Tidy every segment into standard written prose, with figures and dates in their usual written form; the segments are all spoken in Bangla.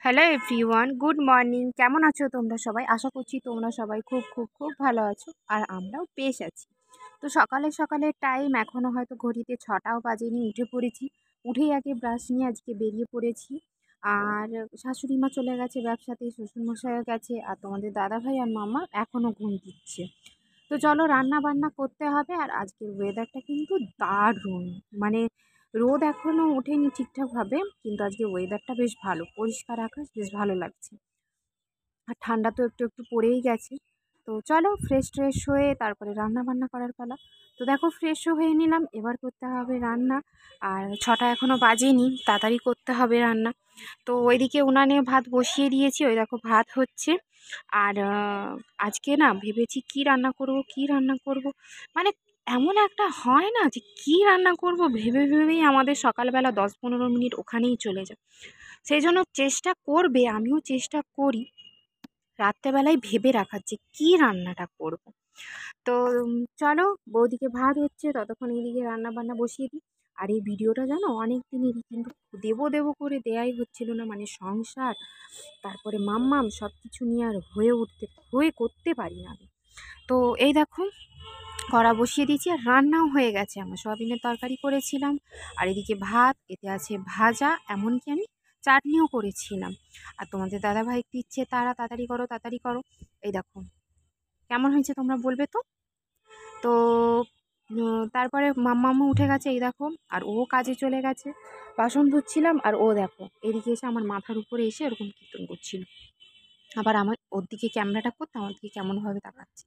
Hello everyone, good morning. কেমন আছো তোমরা সবাই? আশা করছি তোমরা সবাই খুব খুব খুব ভালো আছো, আর আমরাও বেশ আছি। তো সকালে সকালে টাইম এখনও হয়তো ঘড়িতে 6টাও বাজেনি, উঠে পড়েছি। উঠেই আগে ব্রাশ নিয়ে আজকে বেরিয়ে পড়েছি। আর শাশুড়ি মা চলে গেছে ব্যবসাতে, শ্বশুরমশাইও গেছে, আর তোমাদের দাদাভাই আর মামা এখনও ঘুম দিচ্ছে। তো চলো রান্না বান্না করতে হবে। আর আজকের ওয়েদারটা কিন্তু দারুণ, মানে রোদ এখনো ওঠেনি ঠিকঠাকভাবে, কিন্তু আজকে ওয়েদারটা বেশ ভালো, পরিষ্কার আকাশ, বেশ ভালো লাগছে। আর ঠান্ডা তো একটু একটু পড়েই গেছে। তো চলো ফ্রেশ ট্রেশ হয়ে তারপরে রান্না বান্না করার পালা। তো দেখো ফ্রেশও হয়ে নিলাম, এবার করতে হবে রান্না। আর 6টা এখনও বাজেনি, তাড়াতাড়ি করতে হবে রান্না। তো ওইদিকে উনানে ভাত বসিয়ে দিয়েছি, ওই দেখো ভাত হচ্ছে। আর আজকে না ভেবেছি কি রান্না করব কি রান্না করব, মানে এমন একটা হয় না যে কি রান্না করব ভেবে ভেবেই আমাদের সকালবেলা 10-15 মিনিট ওখানেই চলে যায়। সেই জন্য চেষ্টা করবে, আমিও চেষ্টা করি রাত্রেবেলায় ভেবে রাখার যে কী রান্নাটা করব। তো চলো, বৌদিকে ভাত হচ্ছে, ততক্ষণ এইদিকে রান্না বান্না বসিয়ে দিই। আর এই ভিডিওটা জানো অনেক দিনেরই, কিন্তু দেবো দেবো করে দেয়াই হচ্ছিল না, মানে সংসার, তারপরে মাম্মাম সব কিছু নিয়ে আর হয়ে করতে পারি না আমি। তো এই দেখো কড়া বসিয়ে দিয়েছি, আর রান্নাও হয়ে গেছে। আমার সয়াবিনের তরকারি করেছিলাম, আর এদিকে ভাত, এতে আছে ভাজা, এমনকি আমি চাটনিও করেছিলাম। আর তোমাদের দাদাভাই দিচ্ছে, তারা তাড়াতাড়ি করো তাড়াতাড়ি করো। এই দেখো কেমন হয়েছে তোমরা বলবে তো। তো তারপরে মাম্মামও উঠে গেছে, এই দেখো, আর ও কাজে চলে গেছে। বাসন ধুচ্ছিলাম, আর ও দেখো এদিকে এসে আমার মাথার উপরে এসে এরকম কীর্তন করছিল। আবার আমার ওর দিকে ক্যামেরাটা করতে আমার দিকে কেমনভাবে তাকাচ্ছে।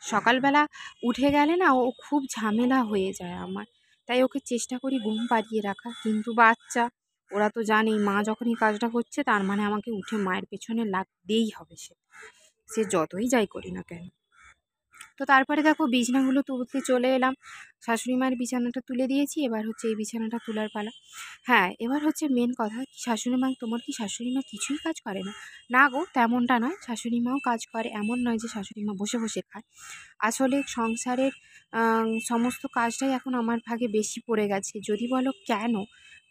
সকালবেলা উঠে গেলে না ও খুব ঝামেলা হয়ে যায় আমার, তাই ওকে চেষ্টা করি ঘুম পাড়িয়ে রাখা। কিন্তু বাচ্চা, ওরা তো জানেই মা যখন এই কাজটা করছে তার মানে আমাকে উঠে মায়ের পেছনে লাগতেই হবে, সে সে যতই যাই করি না কেন। তো তারপরে দেখো বিছানাগুলো তুলতে চলে এলাম। শাশুড়ি মায়ের বিছানাটা তুলে দিয়েছি, এবার হচ্ছে এই বিছানাটা তোলার পালা। হ্যাঁ, এবার হচ্ছে মেন কথা, শাশুড়ি মা, তোমার কি শাশুড়ি মা কিছুই কাজ করে না? না গো, তেমনটা নয়, শাশুড়ি মাও কাজ করে। এমন নয় যে শাশুড়ি মা বসে বসে খায়। আসলে সংসারের সমস্ত কাজটাই এখন আমার ভাগে বেশি পড়ে গেছে। যদি বলো কেন,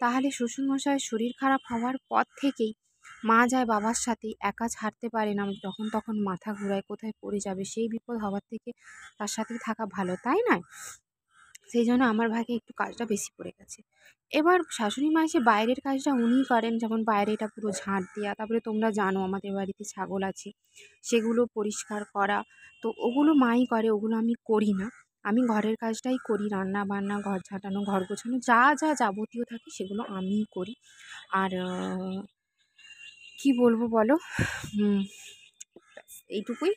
তাহলে শ্বশুরমশাইয়ের শরীর খারাপ হওয়ার পর থেকেই মা যায় বাবার সাথে, একা ছাড়তে পারে না। যখন তখন মাথা ঘোরায়, কোথায় পড়ে যাবে, সেই বিপদ হওয়ার থেকে তার সাথেই থাকা ভালো, তাই না? সেই জন্য আমার ভাগে একটু কাজটা বেশি পড়ে গেছে। এবার শাশুড়ি মা এসে বাইরের কাজটা উনিই করেন, যেমন বাইরেটা পুরো ঝাঁট দেওয়া, তারপরে তোমরা জানো আমাদের বাড়িতে ছাগল আছে, সেগুলো পরিষ্কার করা। তো ওগুলো মাই করে, ওগুলো আমি করি না। আমি ঘরের কাজটাই করি, রান্না বান্না, ঘর ঝাঁটানো, ঘর গোছানো, যা যা যাবতীয় থাকে সেগুলো আমিই করি। আর কি বলবো বলো, ব্যাস এইটুকুই।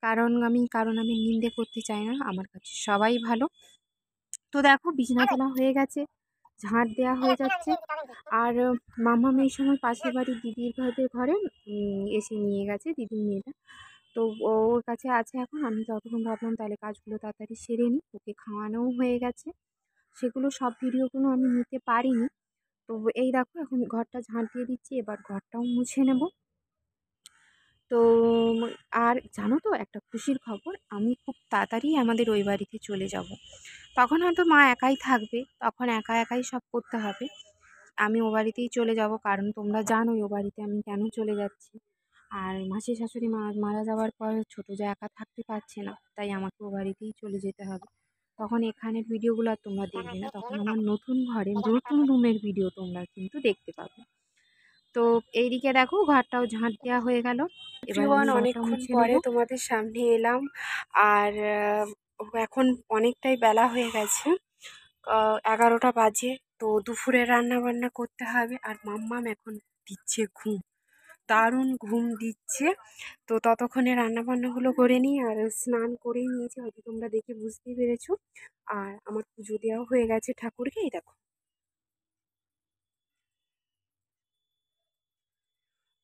কারণ আমি নিন্দে করতে চাই না, আমার কাছে সবাই ভালো। তো দেখো বিছানা তোলা হয়ে গেছে, ঝাঁট দেওয়া হয়ে যাচ্ছে। আর মাম্মাম এই সময় পাশের বাড়ির দিদির ঘরে এসে নিয়ে গেছে, দিদির মেয়েটা। তো ওর কাছে আছে এখন। আমি ততক্ষণ ভাবলাম তাহলে কাজগুলো তাড়াতাড়ি সেরে নিই, ওকে খাওয়ানোও হয়ে গেছে। সেগুলো সব ভিডিওগুলো আমি নিতে পারিনি। তো এই দেখো এখন ঘরটা ঝাঁট দিয়ে দিচ্ছি, এবার ঘরটাও মুছে নেব। তো আর জানো তো একটা খুশির খবর, আমি খুব তাড়াতাড়ি আমাদের ওই বাড়িতে চলে যাব। তখন হয়তো মা একাই থাকবে, তখন একা একাই সব করতে হবে। আমি ও বাড়িতেই চলে যাব, কারণ তোমরা জানোই ও বাড়িতে আমি কেন চলে যাচ্ছি। আর মাসির শাশুড়ি মারা যাওয়ার পর ছোটো যা একা থাকতে পারছে না, তাই আমাকে ও বাড়িতেই চলে যেতে হবে। তখন এখানের ভিডিওগুলো আর তোমরা দেখবে না, তখন আমার নতুন ঘরে নতুন রুমের ভিডিও তোমরা কিন্তু দেখতে পাবে। তো এইদিকে দেখো ঘরটাও ঝাঁট দেওয়া হয়ে গেল, এবার আমি ঘরটা অনেকক্ষণ মুছে পরে নেব। তোমাদের সামনে এলাম। আর এখন অনেকটাই বেলা হয়ে গেছে, 11টা বাজে। তো দুপুরে রান্না বান্না করতে হবে। আর মাম্মাম এখন দিচ্ছে ঘুম, দারুণ ঘুম দিচ্ছে। তো ততক্ষণে রান্না বান্নাগুলো করে নিই। আর স্নান করেই নিয়েছি, হয়তো তোমরা দেখে বুঝতেই পেরেছো। আর আমার পুজো দেওয়াও হয়ে গেছে ঠাকুরকে, এই দেখো।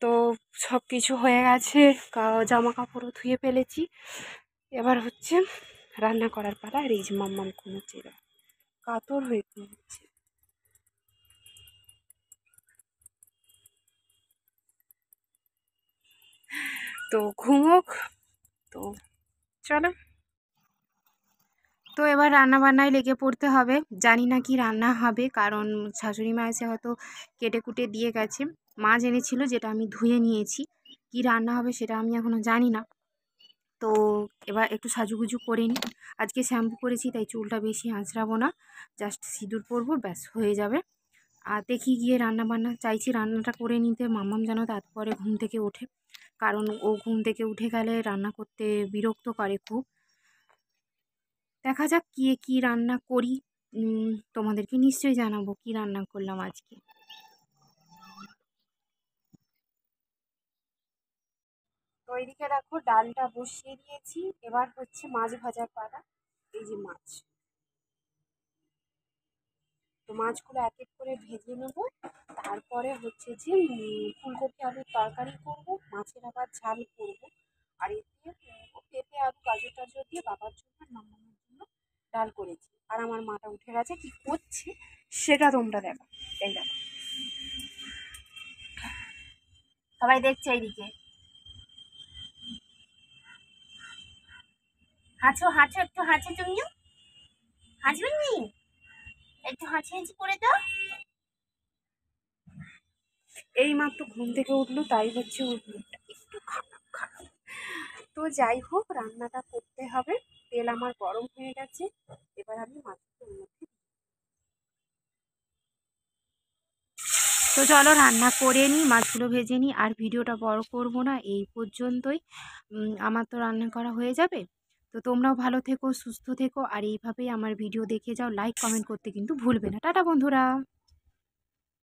তো সব কিছু হয়ে গেছে, জামা কাপড়ও ধুয়ে ফেলেছি। এবার হচ্ছে রান্না করার পালা। আর এই যে মাম্মাম ঘুমোচ্ছে, কাতর হয়ে ঘুমোচ্ছে। তো ঘুমোক। তো চলো। তো এবার রান্নাবান্নায় লেগে পড়তে হবে। জানি না কি রান্না হবে, কারণ শাশুড়ি মা এসে হয়তো কেটে কুটে দিয়ে গেছে। মাছ এনেছিল যেটা আমি ধুয়ে নিয়েছি। কি রান্না হবে সেটা আমি এখনও জানি না। তো এবার একটু সাজুগুজু করে নিই। আজকে শ্যাম্পু করেছি তাই চুলটা বেশি আঁচড়াবো না, জাস্ট সিঁদুর পরবো, ব্যাস হয়ে যাবে। আর দেখি গিয়ে রান্নাবান্না, চাইছি রান্নাটা করে নিতে, মাম্মাম যেন তারপরে ঘুম থেকে ওঠে, কারণ ও ঘুম থেকে উঠে গেলে রান্না করতে বিরক্ত করে খুব। দেখা যাক কি রান্না করি। তোমাদেরকে নিশ্চয়ই জানাবো কি রান্না করলাম আজকে। তো এইদিকে দেখো ডালটা বসিয়ে দিয়েছি, এবার হচ্ছে মাছ ভাজার পালা। এই যে মাছ, তো মাছগুলো এক এক করে ভেজে নেব। তারপরে হচ্ছে যে ফুলকপি আলুর তরকারি করব, মাছের আবার ঝাল করব। আর এদিকে পেঁপে আলু গাজর টাজর দিয়ে বাবার জন্য আর মামার জন্য ডাল করেছি। আর আমার মাটা উঠে গেছে, কি করছে সেটা তোমরা দেখো। এই দেখো, সবাই দেখছে এইদিকে। হাঁচো হাঁচো, একটু হাঁচো, তুমিও হাঁচবেন নি, একটু হাঁচি হাঁচি করে দাও। এই মাত্র ঘুম থেকে উঠলো, তাই হচ্ছে ওর মুখটা একটু খারাপ খারাপ। তো যাই হোক, রান্নাটা করতে হবে। তেল আমার গরম হয়ে গেছে, এবার আমি মাছগুলো ওর মধ্যে। তো চলো রান্না করে নিই, মাছগুলো ভেজে নিই, আর ভিডিওটা বড় করব না, এই পর্যন্তই। আমার তো রান্না করা হয়ে যাবে। তো তোমরাও ভালো থেকো, সুস্থ থেকো, আর এইভাবেই আমার ভিডিও দেখে যাও। লাইক কমেন্ট করতে কিন্তু ভুলবে না। টাটা বন্ধুরা।